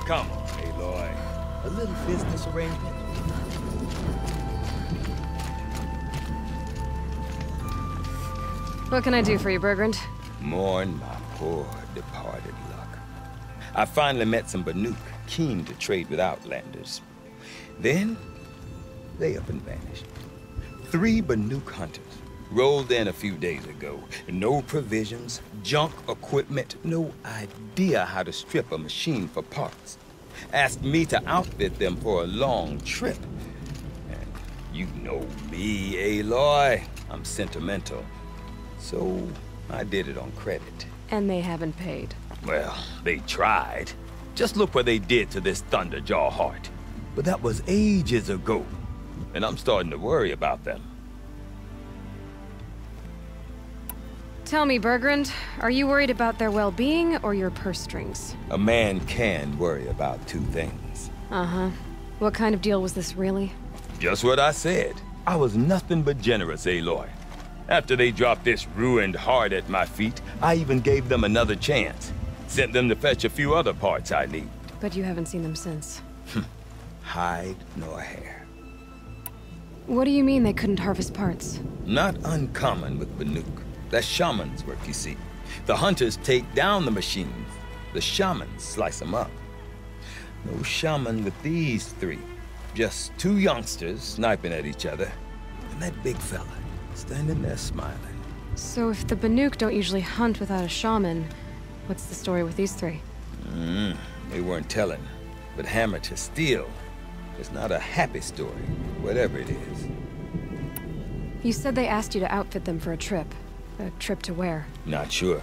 Come on, Aloy. A little business arrangement. What can I do for you, Bergrand? Mourn my poor departed luck. I finally met some Banuk, keen to trade with Outlanders. Then, they up and vanished. 3 Banuk hunters rolled in a few days ago. No provisions, junk equipment, no idea how to strip a machine for parts. Asked me to outfit them for a long trip. And you know me, Aloy. I'm sentimental. So, I did it on credit. And they haven't paid. Well, they tried. Just look what they did to this Thunderjaw heart. But that was ages ago. And I'm starting to worry about them. Tell me, Bergrand, are you worried about their well-being or your purse strings? A man can worry about 2 things. Uh-huh. What kind of deal was this, really? Just what I said. I was nothing but generous, Aloy. After they dropped this ruined heart at my feet, I even gave them another chance. Sent them to fetch a few other parts I need. But you haven't seen them since. Hide nor hair. What do you mean they couldn't harvest parts? Not uncommon with Banuk. That's shaman's work, you see. The hunters take down the machines. The shamans slice them up. No shaman with these 3. Just 2 youngsters sniping at each other. And that big fella standing there smiling. So if the Banuk don't usually hunt without a shaman, what's the story with these 3? They weren't telling. But hammer to steel. It's not a happy story, whatever it is. You said they asked you to outfit them for a trip. A trip to where? Not sure.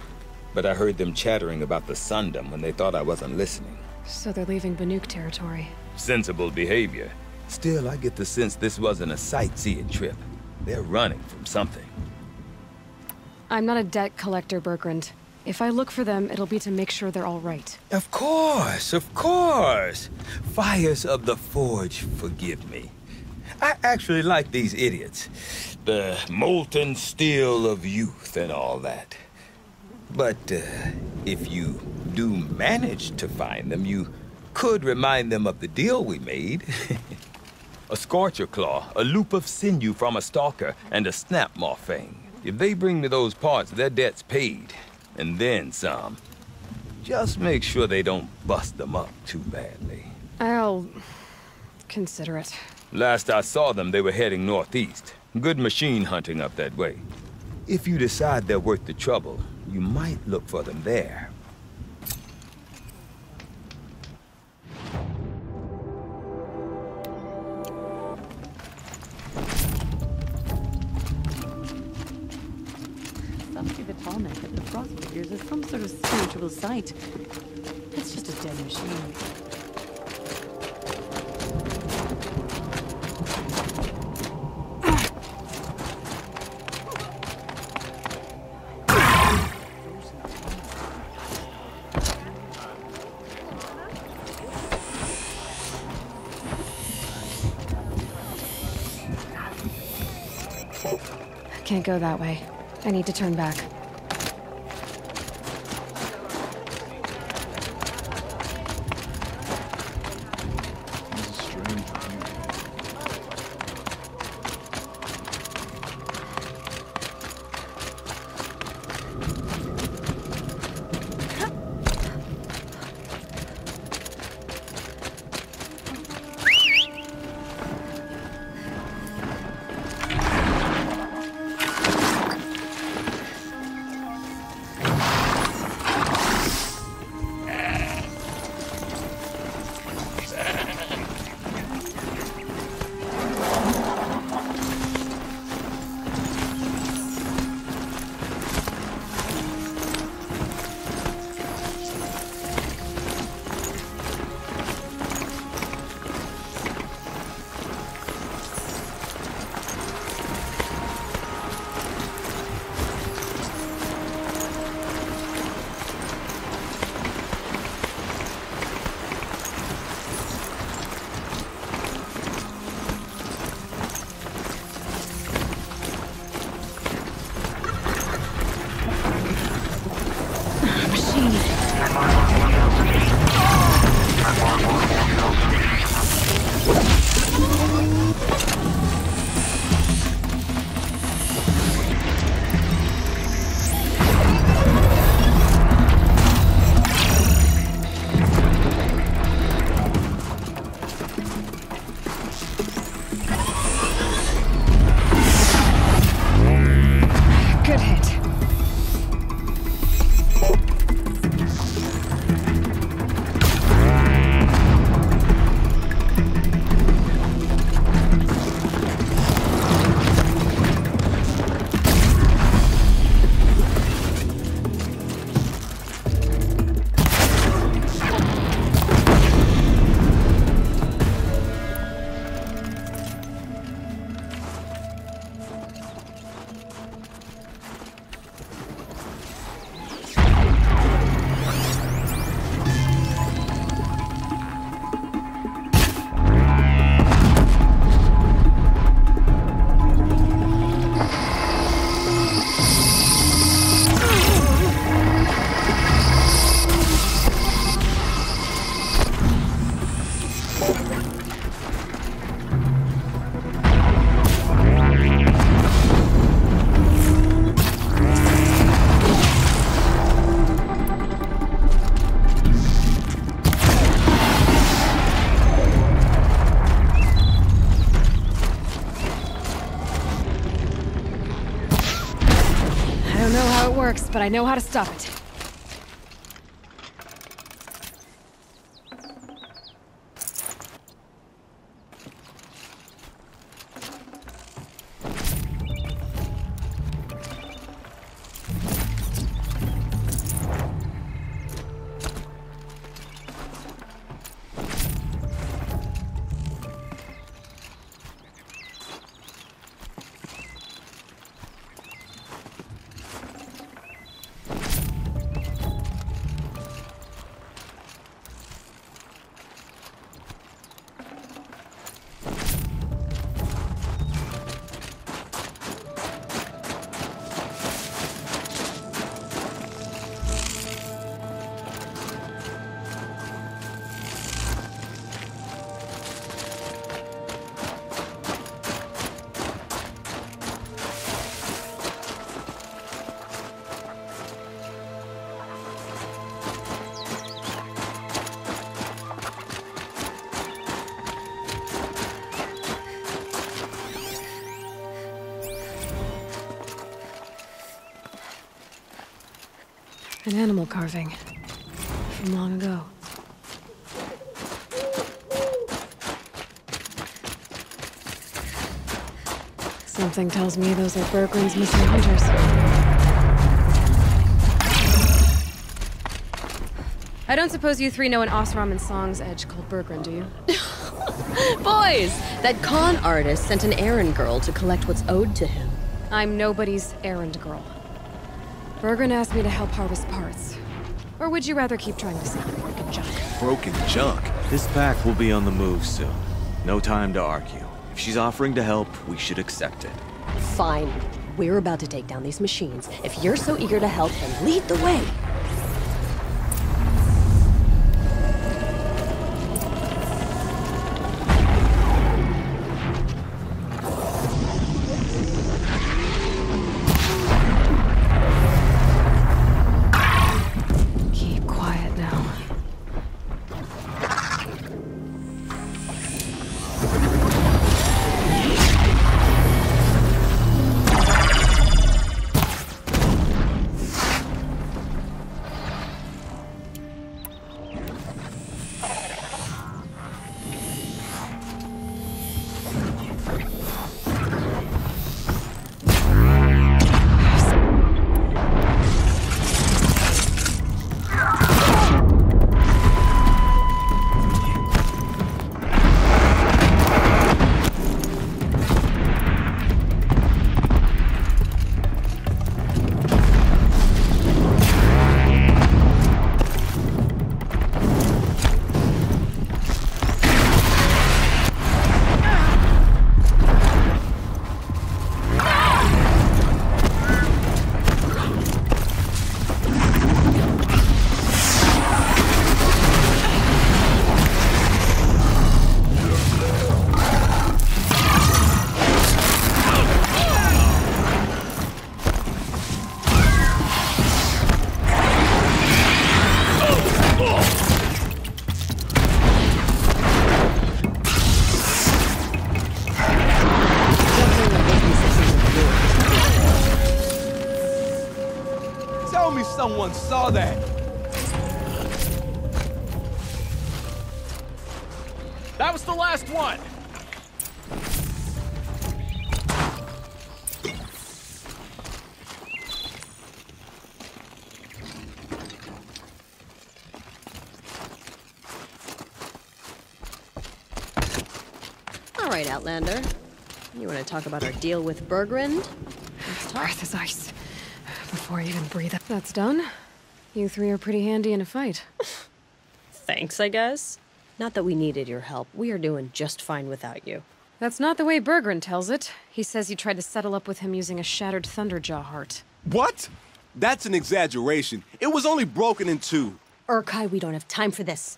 But I heard them chattering about the Sundom when they thought I wasn't listening. So they're leaving Banuk territory. Sensible behavior. Still, I get the sense this wasn't a sightseeing trip. They're running from something. I'm not a debt collector, Bergrand. If I look for them, it'll be to make sure they're all right. Of course, of course. Fires of the Forge forgive me. I actually like these idiots. The molten steel of youth and all that. But if you do manage to find them, you could remind them of the deal we made. A Scorcher Claw, a loop of sinew from a stalker, and a Snapmaw Fang. If they bring me those parts, their debt's paid. And then some. Just make sure they don't bust them up too badly. I'll consider it. Last I saw them, they were heading northeast. Good machine hunting up that way. If you decide they're worth the trouble, you might look for them there. The Talmud at the frost figures is some sort of spiritual site. It's just a dead machine. Can't go that way. I need to turn back. but I know how to stop it. An animal carving. From long ago. Something tells me those are Bergren's missing hunters. I don't suppose you three know an Osram and Song's edge called Bergren, do you? Boys! That con artist sent an errand girl to collect what's owed to him. I'm nobody's errand girl. Bergren asked me to help harvest parts. Or would you rather keep trying to sell broken junk? Broken junk? This pack will be on the move soon. No time to argue. If she's offering to help, we should accept it. Fine. We're about to take down these machines. If you're so eager to help, then lead the way. Keep quiet now. Tell me someone saw that. That was the last one! All right, Outlander. You want to talk about our deal with Bergren? Let's talk. Breath is ice. Before I even breathe, that's done. You three are pretty handy in a fight. Thanks, I guess. Not that we needed your help. We are doing just fine without you. That's not the way Bergren tells it. He says you tried to settle up with him using a shattered Thunderjaw heart. What? That's an exaggeration. It was only broken in two. Urkai, we don't have time for this.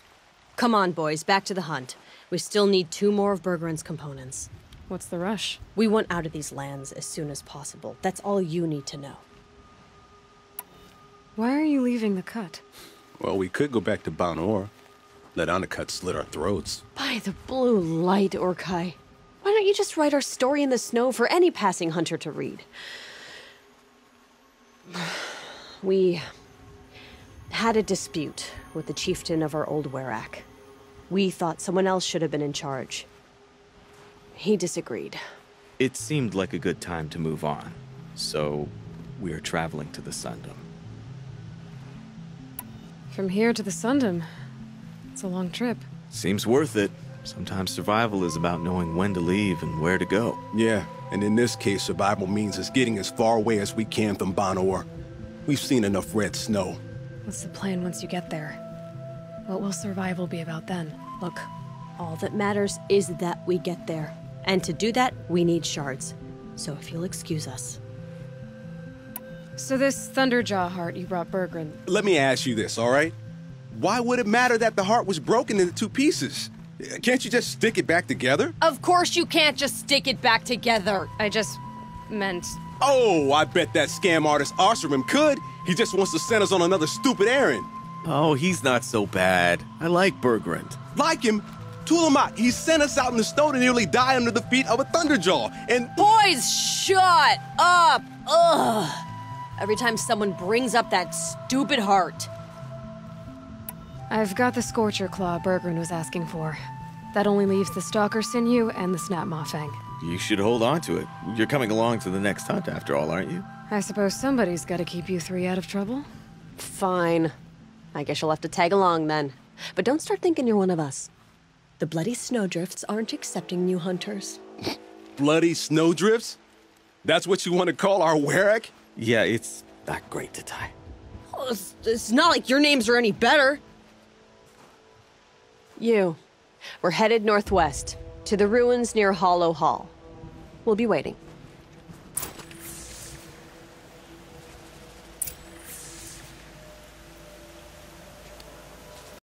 Come on, boys, back to the hunt. We still need 2 more of Bergren's components. What's the rush? We want out of these lands as soon as possible. That's all you need to know. Why are you leaving the cut? Well, we could go back to Banor. Let Anacut slit our throats. By the blue light, Urkai. Why don't you just write our story in the snow for any passing hunter to read? We had a dispute with the chieftain of our old Werak. We thought someone else should have been in charge. He disagreed. It seemed like a good time to move on, so we are traveling to the Sundom. From here to the Sundom. It's a long trip. Seems worth it. Sometimes survival is about knowing when to leave and where to go. Yeah, and in this case, survival means us getting as far away as we can from Banor. We've seen enough red snow. What's the plan once you get there? What will survival be about then? Look, all that matters is that we get there. And to do that, we need shards. So if you'll excuse us. So this Thunderjaw heart you brought Bergren, Let me ask you this, all right? Why would it matter that the heart was broken into 2 pieces? Can't you just stick it back together? Of course you can't just stick it back together. I just meant... Oh, I bet that scam artist Arsarim could. He just wants to send us on another stupid errand. Oh, he's not so bad. I like Bergrand. Like him? Tulamat, he sent us out in the snow to nearly die under the feet of a Thunderjaw, and... Boys, shut up! Ugh! Every time someone brings up that stupid heart. I've got the Scorcher Claw Bergren was asking for. That only leaves the Stalker Sinew and the Snapmaw Fang. You should hold on to it. You're coming along to the next hunt after all, aren't you? I suppose somebody's gotta keep you 3 out of trouble. Fine. I guess you'll have to tag along then. But don't start thinking you're one of us. The Bloody Snowdrifts aren't accepting new hunters. Bloody snowdrifts? That's what you want to call our Werak? Yeah, it's not great to tie. Oh, it's not like your names are any better. We're headed northwest, to the ruins near Hollow Hall. We'll be waiting.